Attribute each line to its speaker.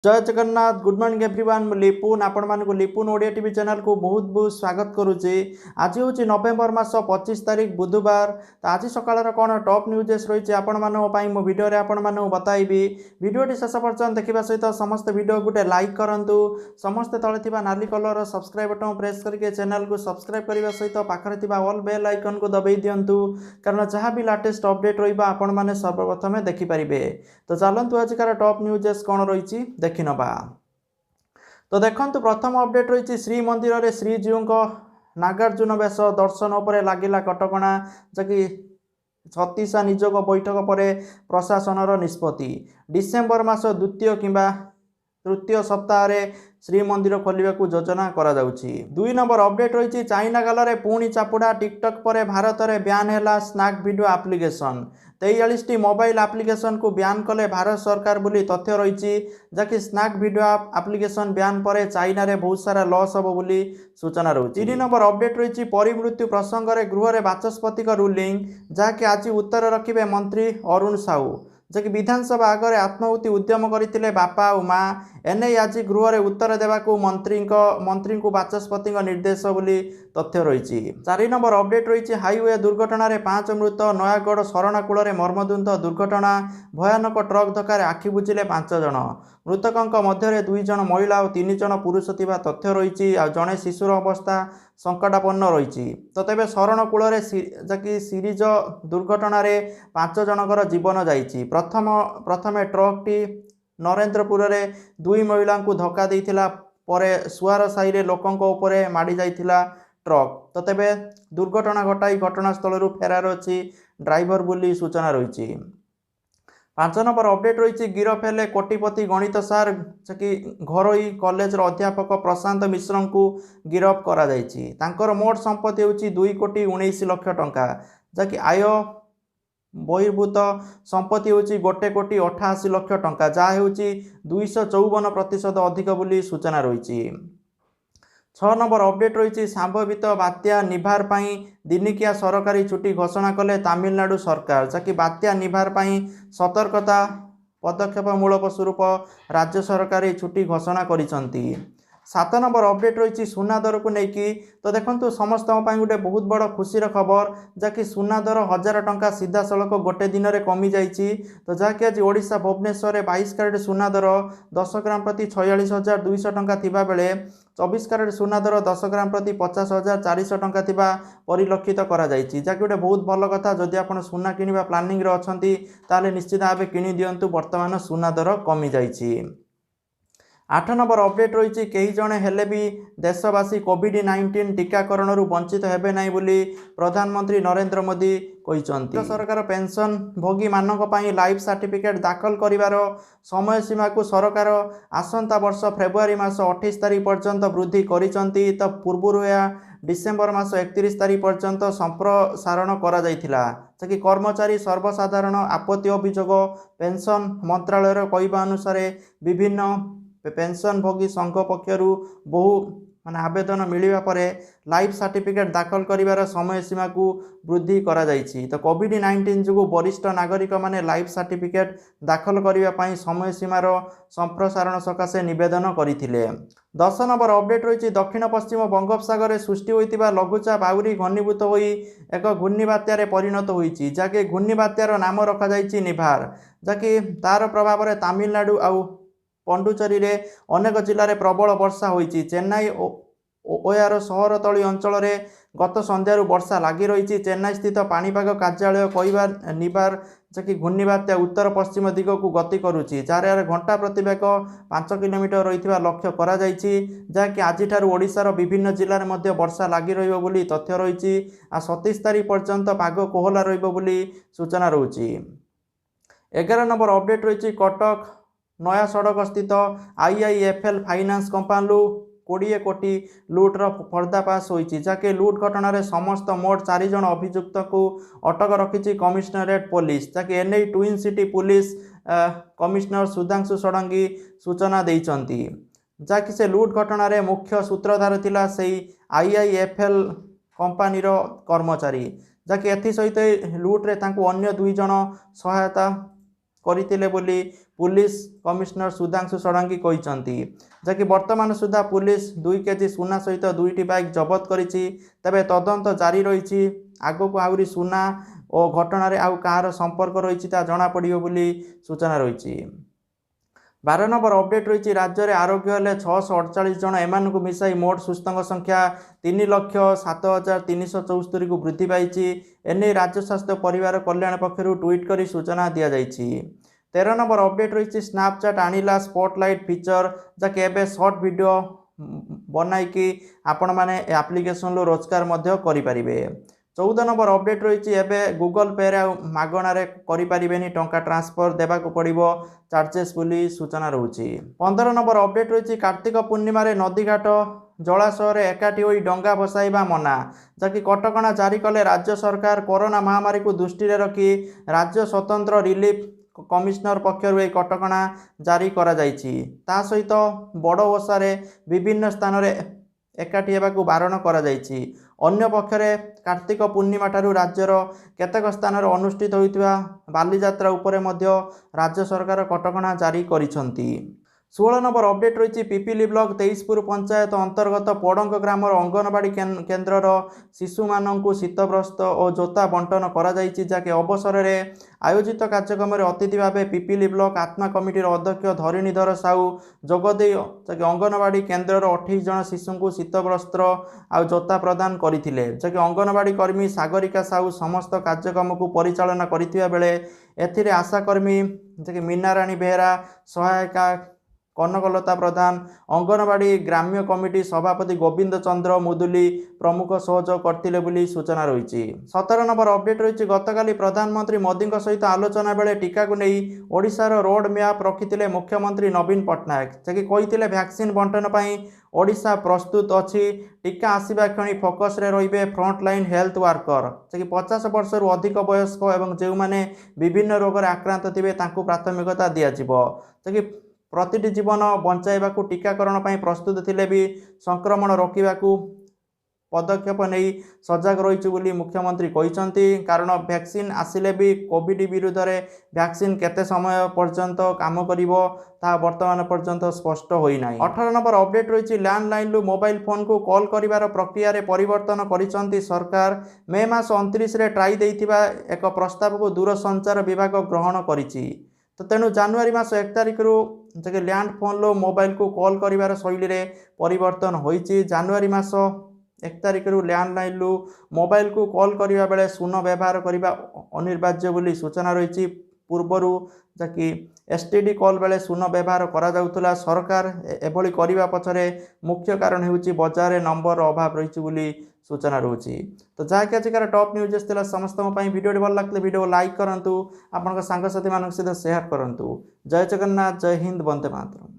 Speaker 1: जय Jagannath good morning everyone लिपुन आपण मानक लिपुन ओडिया टीवी चैनल को बहुत बहुत स्वागत करुच्ची। आज हूँ नवेम्बर मास 25 तारीख बुधवार। तो आज सकाल कौन टॉप न्यूजेस रही आपण मो वीडियो आपण बताइबी। वीडियोटी शेष पर्यटन देखा सहित समस्त वीडियो गोटे लाइक करूँ। समस्ते तले नाली कलर सब्सक्राइब बटन प्रेस करके चैनल को सब्सक्राइब करने सहित पाखे ऑल बेल आइकन को दबाई दिंतु कारण जहाँ भी लाटेस्ट अपडेट रही सर्वप्रथमें देखिपारे। तो चलतु आजिकार टॉप न्यूजेस कौन रही देखि नबा। तो देखंतु प्रथम अपडेट रही श्रीमंदिर रे श्रीजीऊ नागार्जुन बेश दर्शन उपर लगिला कटकणा जि छत्तीसा निजोग बैठक पर प्रशासन निष्पत्ति डिसेम्बर मास द्वितीय किंबा तृतीय सप्ताह श्रीमंदिर खोलने को योजना करा जाउछि। 2 नंबर अपडेट रही चाइना गाल पुणी चापुड़ा टिकटक पर भारत में ब्यान है snack video application 43 mobile application को ब्यान कले भारत सरकार बोली तथ्य रही जहाँकि स्नैक वीडियो एप्लिकेशन ब्यान पर चाइना रे बहुत सारा लॉस हम बोली सूचना रही। 3 नंबर अपडेट रही परिमृत्यु प्रसंग में गृह में बाचस्पति रूलिंग जहाँकि आज उत्तर रखिए मंत्री अरुण साहू जि विधानसभा आगे आत्माहुति उद्यम करते बापा और माँ एने आज गृह में उत्तर देवाकू मंत्री को बाचस्पति निर्देश बोली तथ्य रही। 4 नंबर अपडेट रही हाईवे दुर्घटना 5 मृत नयागढ़ शरणाकूल मर्मदुंद दुर्घटना भयानक ट्रक धक्कार आखि बुझिले 5 जन मृतकों मध्य 2 जन महिला और 3 जन पुरुष थिबा तथ्य रही। जड़े शिशुर अवस्था संकटापन्न रही। तो तेज शरणकूल जि सीरीज दुर्घटना 5 जनकर जीवन जाइए। प्रथम ट्रक टी नरेंद्रपुर में 2 महिला को धक्का देइथिला परे सुआर साई रे लोकों उपरे माड़ी जाइथिला ट्रक। तो तेबे दुर्घटना घटाई घटनास्थल फेरार अच्छी ड्राइवर बोली सूचना रही। 5 नंबर अपडेट रही गिरफ हेले कोटिपति गणित सार कि घरोई कॉलेज अध्यापक प्रशांत मिश्र को गिरफ करा जाइछि। तांकर मोट संपत्ति होछि 2 कोटी 19 लाख टंका जहाँकि आय बहिर्भूत संपत्ति होछि 1 कोटी 88 लाख टंका जहाँ होछि 254% अधिक बोली सूचना रही। 6 नंबर अपडेट रही संभावित बात्या निभार पाई दिनिकिया सरकारी छुट्टी घोषणा कले तमिलनाडु सरकार जहाँकि बात्या निभार पाई सतर्कता पदक्षेपमूलक स्वरूप राज्य सरकार छुट्टी घोषणा करिसंती। 7 नंबर अपडेट रही सुना दर को लेकिन तो देखो समस्त गोटे बहुत बड़ खुशी खबर जहाँकि सुना दर 1000 टंका सीधा सड़क गोटे दिन में कमी जाइए। तो जहाँकि आज ओडिशा भुवनेश्वर 22 कैरेट सुना दर 10 ग्राम प्रति 46,200 टंका थिबा बेले 24 कैरेट सुना दर 10 ग्राम प्रति 50,400 टंका थिबा परिलक्षित करा जाइए। जहाँकि गोटे बहुत भल कथा जदि आप सुना किनिबा प्लानिंग रे अछंती ताले निश्चित भाव किनि दियंतु वर्तमान सुना दर कमी जाइए। 8 नंबर अपडेट रही कई जणे हेले भी देशवासी कोविड-19 टीकाकरण वंचित हेबे नहीं बोली प्रधानमंत्री नरेंद्र मोदी कहते। सरकार पेंशन भोगी मानक पई लाइफ सर्टिफिकेट दाखल करिवार समय सीमा को सरकार आसंता वर्ष फेब्रुआरी मास 28 तारीख पर्यंत वृद्धि करिसंती। तो पूर्व डिसेम्बर मास 31 तारीख पर्यंत संप्रसारण करा जाइथिला जहाँकि कर्मचारी सर्वसाधारण आपत्ति अभियोग पेंशन मंत्रालय कहवा अनुसार विभिन्न पेंशन भोगी संघ पक्षर बहु माने आवेदन मिलवा पर लाइफ सर्टिफिकेट दाखल करिवार समय सीमा को वृद्धि करा जाइछि। तो कोविड-19 जो वरिष्ठ नागरिक माने लाइफ सर्टिफिकेट दाखल करने समय सीमार संप्रसारण सकाशे निवेदन करथिले। 10 नंबर अपडेट रही दक्षिण पश्चिम बंगोपसागर सृष्टि होइतिबा लघुचाप आउरी घनीभूत होई एक घूर्णिबात्यार परिणत होइछि जहाँकि घूर्णिबात्यार नाम रखा जाइछि निभार जहाँकि तार प्रभाव में तमिलनाडु आउ पंडुचेरी रे अनेक जिले में प्रबल वर्षा होइछि। चेन्नई ओयार शहर तली अंचल में गत संध्यारू वर्षा लगी रही। चेन्नई स्थित पाणीपाग कार्यालय कहवा निबार जहाँकि घूर्णिबात्या उत्तर पश्चिम दिग को गति करुच्ची जार घंटा प्रतिवेग 5 किलोमीटर रही लक्ष्य करा जाइछि। जहाँकि आज ओडिशार विभिन्न जिले में वर्षा लगी रहिबो बोली तथ्य रही। 27 तारीख पर्यंत पाग कोहला रहिबो बोली सूचना रही। 11 नंबर अपडेट रही कटक नया सड़क स्थित IIFL फाइनान्स कंपानी 20 कोटी लुट्र पर्दाफाश होइछि जहाँकि लुट घटना समस्त मोट 4 जन अभियुक्त को अटक रखी कमिशनरेट पुलिस जहाँकि एनआई twin city police commissioner Sudhanshu Sarangi सूचना देइछंती। जहाँकि से लुट घटना मुख्य सूत्रधार थिला सेही IIFL कंपानी कर्मचारी जहाँकि एथि सहित लुट्रे अन्य 2 जन सहायता କରିଥିଲେ ବୋଲି पुलिस कमिशनर सुधांशु षडंगी कहते जहाँकि वर्तमान सुधा पुलिस 2 केजी सुना सहित 2टी बाइक जबत करिछि तबे तदंत जारी रही आगक आहरी सुना और घटना आउ कहार संपर्क रही जना पड़ो बोली सूचना रही 12 नंबर अपडेट रही राज्य में आरोग्य हेले 648 जन एम मिसाई मोट सुस्थों संख्या 3,07,374 को वृद्धि पाई एने राज्य स्वास्थ्य परिवार कल्याण पक्षर ट्वीट कर सूचना दि जाइए 13 नंबर अपडेट रही स्नैपचैट आनिला स्पॉटलाइट फीचर जहाँकि एवं शॉर्ट वीडियो बनाई आपण मैंने एप्लिकेशन रोजगार करें 14 नंबर अपडेट रही एवं गूगल पे मागणारे करें टंका ट्रांसफर देवाक पड़ो चार्जेस बोली सूचना रही 15 नंबर अपडेट रही कार्तिक पूर्णिमा नदीघाट जलाशय एकाठी होई डंगा भसाइबा मना जहाँकि कटकणा जारी कले राज्य सरकार कोरोना महामारी को दृष्टि रखी राज्य स्वतंत्र रिलीफ कमिशनर पक्षर यह कटकणा जारी करा जाइछि ता सहित बड़ ओषारे विभिन्न स्थान रे एकाठी हेबाकू बारण करा जाइछि अन्य पक्षरे कार्तिक पूर्णिमा ठारू राज्यर केतेक स्थान रे अनुष्ठित होइतिबा बालीजात्रा उपरे मध्य राज्य सरकार कटकणा जारी करिसंती 16 नंबर अपडेट रही पिपिली ब्लॉक 23पुर पंचायत अंतर्गत पड़ंग ग्रामर अंगनवाड़ी केन्द्रर शिशु मानू शीतवस्त्र और जोता बंटन करा जाइछि जहाँकि अवसर में आयोजित कार्यक्रम में अतिथि भाव पिपिली ब्लॉक आत्मा कमिटीर अध्यक्ष धरणीधर साहू जोगदे अंगनवाड़ी केन्द्रर 28 जन शिशु को शीतवस्त्र आ जोता प्रदान करते जहाँकि अंगनवाड़ी कर्मी सागरिका साहू समस्त कार्यक्रम को परिचालना करथिबा बेले एथिरे आशाकर्मी जहाँकि मीनाराणी बेहेरा सहायिका कनकलता प्रधान अंगनवाड़ी ग्राम्य कमिटी सभापति गोविंद चंद्र मुदुली प्रमुख सहयोग करते सूचना रही 17 नंबर अपडेट रही गतकाली प्रधानमंत्री मोदी सहित आलोचना बेले टीका को नहीं ओडिशार रोड मैप रखिते मुख्यमंत्री नवीन पट्टनायक जहाँकि कहते वैक्सीन बंटन पर ओडिशा प्रस्तुत अच्छी टीका आसवा क्षणी फोकस रे रहिबे फ्रंटलाइन हेल्थ वर्कर जहाँकि 50 वर्ष अधिक वयस्क और जो मैंने विभिन्न रोग आक्रांत थे प्राथमिकता दिज्व जहाँकि प्रतिटी जीवन बचाइबाकू टीकाकरण पर प्रस्तुत थिले भी संक्रमण रोकवाकू पदक्षेप नहीं सजग रही मुख्यमंत्री कहते कारण वैक्सीन आसिले भी कोविड विरुद्ध में वैक्सीन केते समय पर्यंत काम करिवो ता वर्तमान पर्यंत स्पष्ट होईनाई 18 नंबर अपडेट रही लैंडलाइन लु मोबाइल फोन को कॉल करिवार प्रक्रिया रे परिवर्तन करिसंती सरकार मे मास 29 रे ट्राई देइथिबा एक प्रस्ताव को दूरसंचार विभाग ग्रहण करिछि तो तेणु जनवरी मास 1 तारिख रु जैसे लैंड फोन लो मोबाइल को कॉल करिवार शैली रे परिवर्तन होइछि जनवरी मास 1 तारिख रु लैंडलाइन लु मोबाइल को कॉल करिवा बेले शून्य व्यवहार करिवा अनिवार्य बोली सूचना रही पूर्वरु जहाँकि एसटीडी कॉल बेले शून्य व्यवहार करा जाउतला सरकार एभली करिवा पछरे मुख्य कारण हेउछि बजार नंबर अभाव रही बोली सूचना रही तो जहाँकि आजिकार टॉप न्यूज थिला समस्त वीडियो भल लगते वीडियो लाइक करंतु आपन सांगसाथी मान सहित शेयर करंतु जय जगन्नाथ जय हिंद वंदे मातरम।